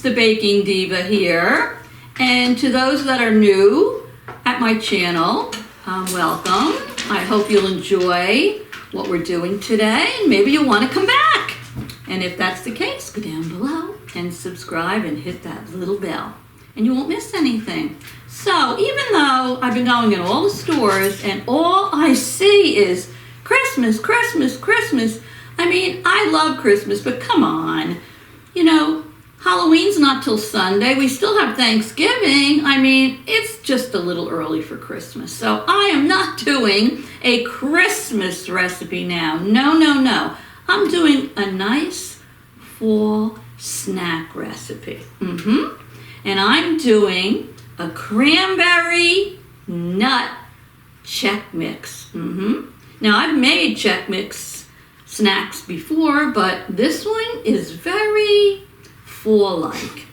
the Baking Diva here. And to those that are new at my channel, welcome. I hope you'll enjoy what we're doing today, and maybe you'll want to come back. And if that's the case, go down below and subscribe and hit that little bell, and you won't miss anything. So even though I've been going in all the stores and all I see is Christmas, Christmas, Christmas. I mean, I love Christmas, but come on. You know, Halloween's not till Sunday. We still have Thanksgiving. I mean, it's just a little early for Christmas. So I am not doing a Christmas recipe now. No, no, no. I'm doing a nice fall snack recipe. And I'm doing a cranberry nut Chex mix. Now, I've made Chex mix snacks before, but this one is very fall-like,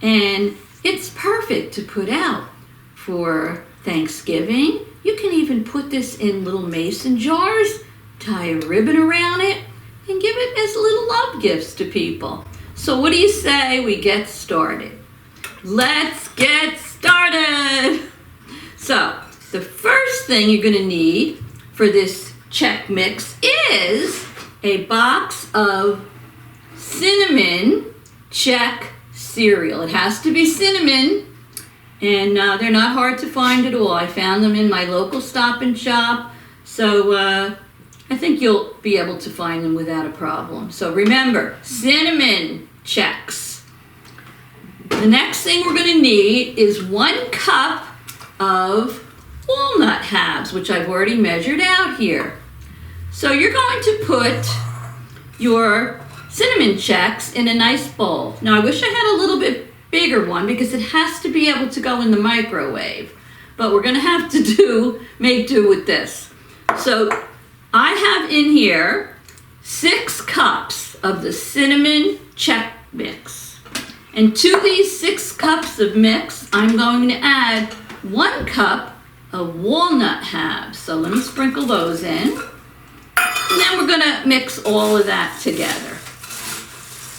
and it's perfect to put out for Thanksgiving. You can even put this in little mason jars, tie a ribbon around it, and give it as little love gifts to people. So what do you say we get started? Let's get started! So the first thing you're going to need for this Chex mix is a box of Cinnamon Chex cereal. It has to be cinnamon, and they're not hard to find at all. I found them in my local Stop and Shop, so I think you'll be able to find them without a problem. So remember, Cinnamon Chex. The next thing we're going to need is 1 cup of walnut halves, which I've already measured out here. So you're going to put your Cinnamon Chex in a nice bowl. Now I wish I had a little bit bigger one because it has to be able to go in the microwave. But we're going to have to make do with this. So I have in here 6 cups of the Cinnamon Chex mix. And to these 6 cups of mix, I'm going to add 1 cup of walnut halves. So let me sprinkle those in. And then we're going to mix all of that together.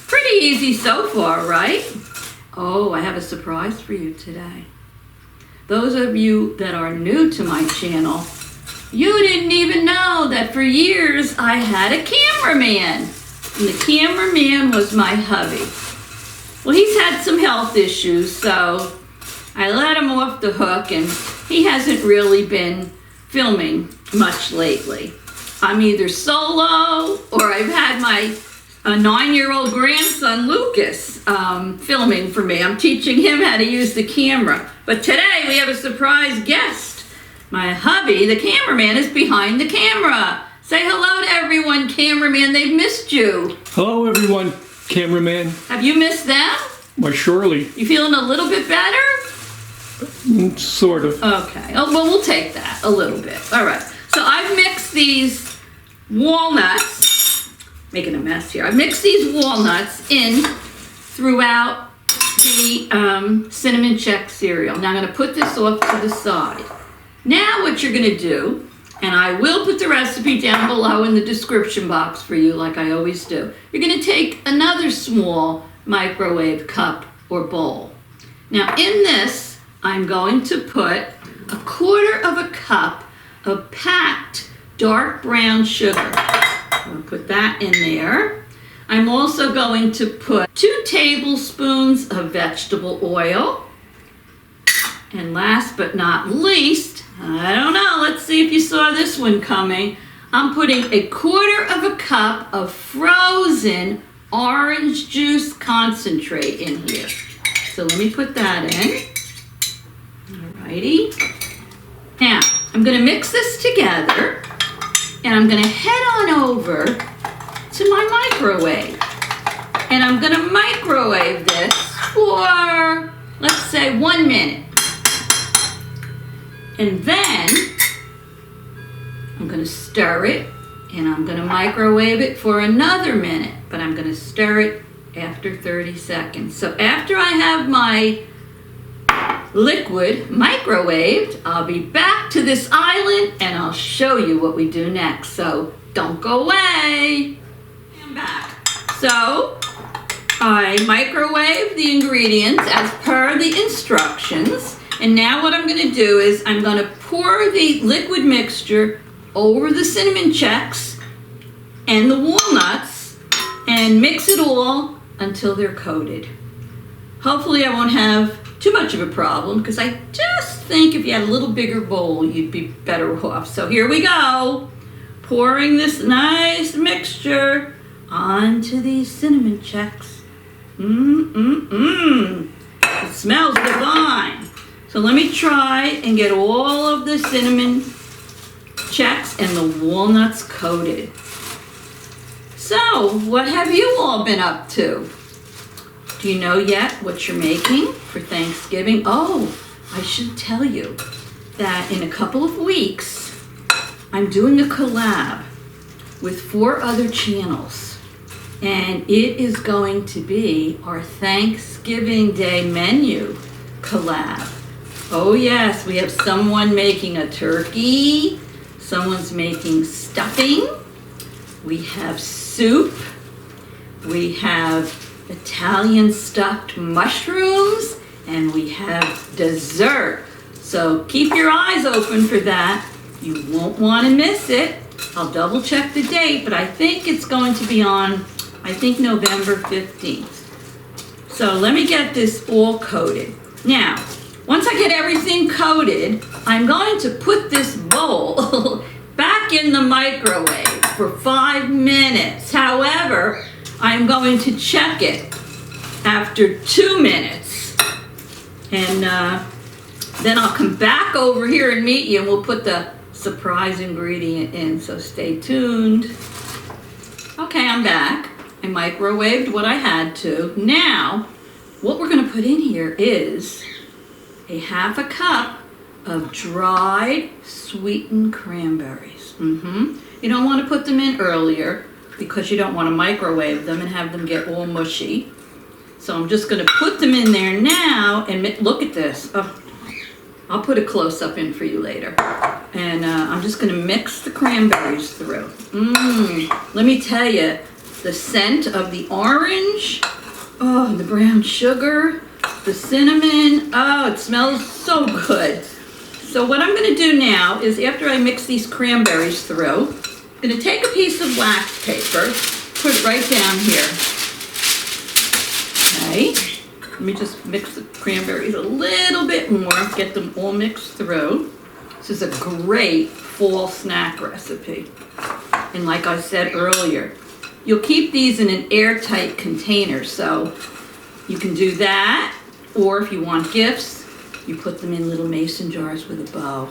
Pretty easy so far, right? Oh, I have a surprise for you today. Those of you that are new to my channel, you didn't even know that for years I had a cameraman. And the cameraman was my hubby. Well, he's had some health issues, so I let him off the hook, and he hasn't really been filming much lately. I'm either solo or I've had my 9-year-old grandson, Lucas, filming for me. I'm teaching him how to use the camera. But today we have a surprise guest. My hubby, the cameraman, is behind the camera. Say hello to everyone, cameraman. They've missed you. Hello, everyone, cameraman. Have you missed them? Why, surely. You feeling a little bit better? Sort of. Okay. Oh, well, we'll take that a little bit. All right. So I've mixed these walnuts. Making a mess here. I mixed these walnuts in throughout the Cinnamon Chex cereal. Now I'm going to put this off to the side. Now what you're going to do, and I will put the recipe down below in the description box for you like I always do. You're going to take another small microwave cup or bowl. Now in this, I'm going to put 1/4 of a cup of packed dark brown sugar. I'm going to put that in there. I'm also going to put 2 tablespoons of vegetable oil. And last but not least, I don't know, let's see if you saw this one coming. I'm putting 1/4 of a cup of frozen orange juice concentrate in here. So let me put that in. Alrighty. Now, I'm going to mix this together. And I'm going to head on over to my microwave. And I'm going to microwave this for, let's say, 1 minute. And then I'm going to stir it, and I'm going to microwave it for another minute. But I'm going to stir it after 30 seconds. So after I have my liquid microwaved, I'll be back to this island and I'll show you what we do next. So don't go away. I'm back. So I microwave the ingredients as per the instructions. And now what I'm going to do is I'm going to pour the liquid mixture over the Cinnamon Chex and the walnuts and mix it all until they're coated. Hopefully I won't have too much of a problem because I just think if you had a little bigger bowl you'd be better off. So here we go. Pouring this nice mixture onto these Cinnamon Chex. It smells divine. So let me try and get all of the Cinnamon Chex and the walnuts coated. So, what have you all been up to? Do you know yet what you're making for Thanksgiving? Oh, I should tell you that in a couple of weeks, I'm doing a collab with 4 other channels. And it is going to be our Thanksgiving Day menu collab. Oh yes, we have someone making a turkey, someone's making stuffing, we have soup, we have Italian stuffed mushrooms, and we have dessert. So keep your eyes open for that. You won't want to miss it. I'll double check the date, but I think it's going to be on November 15th. So let me get this all coated. Now, once I get everything coated, I'm going to put this bowl back in the microwave for 5 minutes. However, I'm going to check it after 2 minutes. And then I'll come back over here and meet you and we'll put the surprise ingredient in. So stay tuned. Okay, I'm back. I microwaved what I had to. Now, what we're going to put in here is a 1/2 cup of dried sweetened cranberries. You don't want to put them in earlier because you don't want to microwave them and have them get all mushy. So I'm just going to put them in there now and look at this. Oh, I'll put a close-up in for you later. And I'm just going to mix the cranberries through. Let me tell you, the scent of the orange, oh, the brown sugar, the cinnamon, oh, it smells so good. So what I'm going to do now is after I mix these cranberries through, I'm going to take a piece of wax paper, put it right down here. Okay, let me just mix the cranberries a little bit more, get them all mixed through. This is a great fall snack recipe. And like I said earlier, you'll keep these in an airtight container, so you can do that, or if you want gifts, you put them in little mason jars with a bow.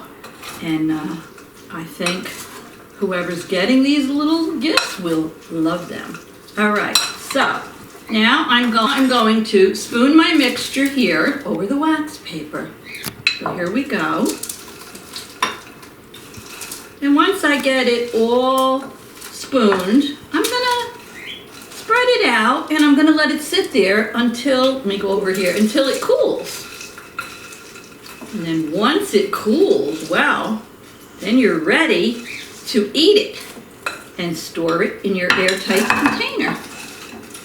And I think whoever's getting these little gifts will love them. All right, so now I'm going to spoon my mixture here over the wax paper. So here we go. And once I get it all spooned, I'm gonna spread it out and I'm gonna let it sit there until, let me go over here, until it cools. And then once it cools, well, then you're ready to eat it and store it in your airtight container.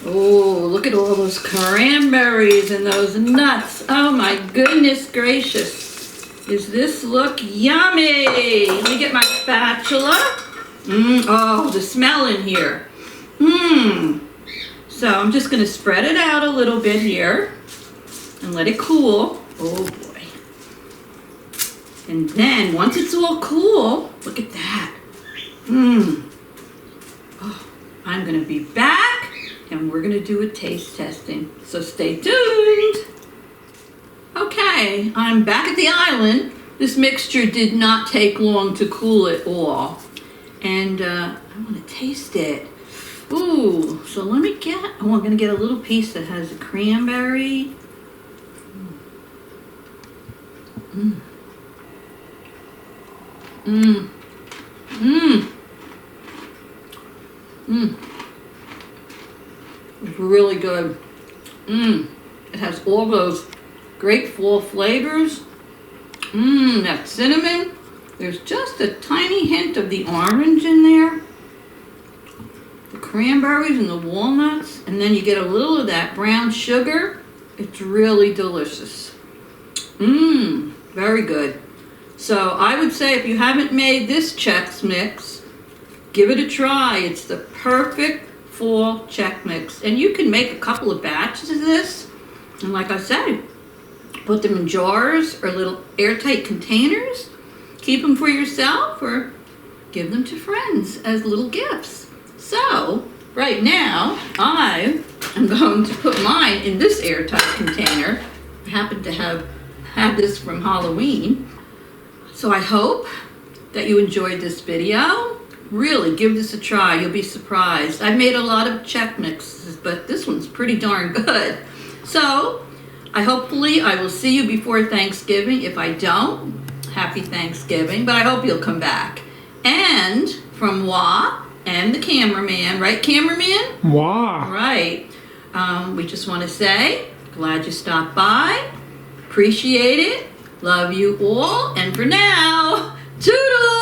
Oh, look at all those cranberries and those nuts. Oh my goodness gracious. Does this look yummy? Let me get my spatula. Oh, the smell in here. So I'm just going to spread it out a little bit here and let it cool. Oh boy. And then once it's all cool, look at that. Oh, I'm going to be back and we're going to do a taste testing. So stay tuned. Okay, I'm back at the island. This mixture did not take long to cool at all. And I want to taste it. Ooh, so let me get, I'm going to get a little piece that has a cranberry. It's really good. It has all those great fall flavors. That cinnamon. There's just a tiny hint of the orange in there. The cranberries and the walnuts, and then you get a little of that brown sugar. It's really delicious. Mmm, very good. So I would say if you haven't made this Chex mix, give it a try. It's the perfect fall Chex mix. And you can make a couple of batches of this. And like I said, put them in jars or little airtight containers. Keep them for yourself or give them to friends as little gifts. So right now, I am going to put mine in this airtight container. I happen to have had this from Halloween. So I hope that you enjoyed this video. Really, give this a try. You'll be surprised. I've made a lot of Chex mixes, but this one's pretty darn good. So, I will see you before Thanksgiving. If I don't, happy Thanksgiving, but I hope you'll come back. And from Wah and the cameraman, right, cameraman? Wow. Right. We just want to say, glad you stopped by. Appreciate it. Love you all. And for now, toodles!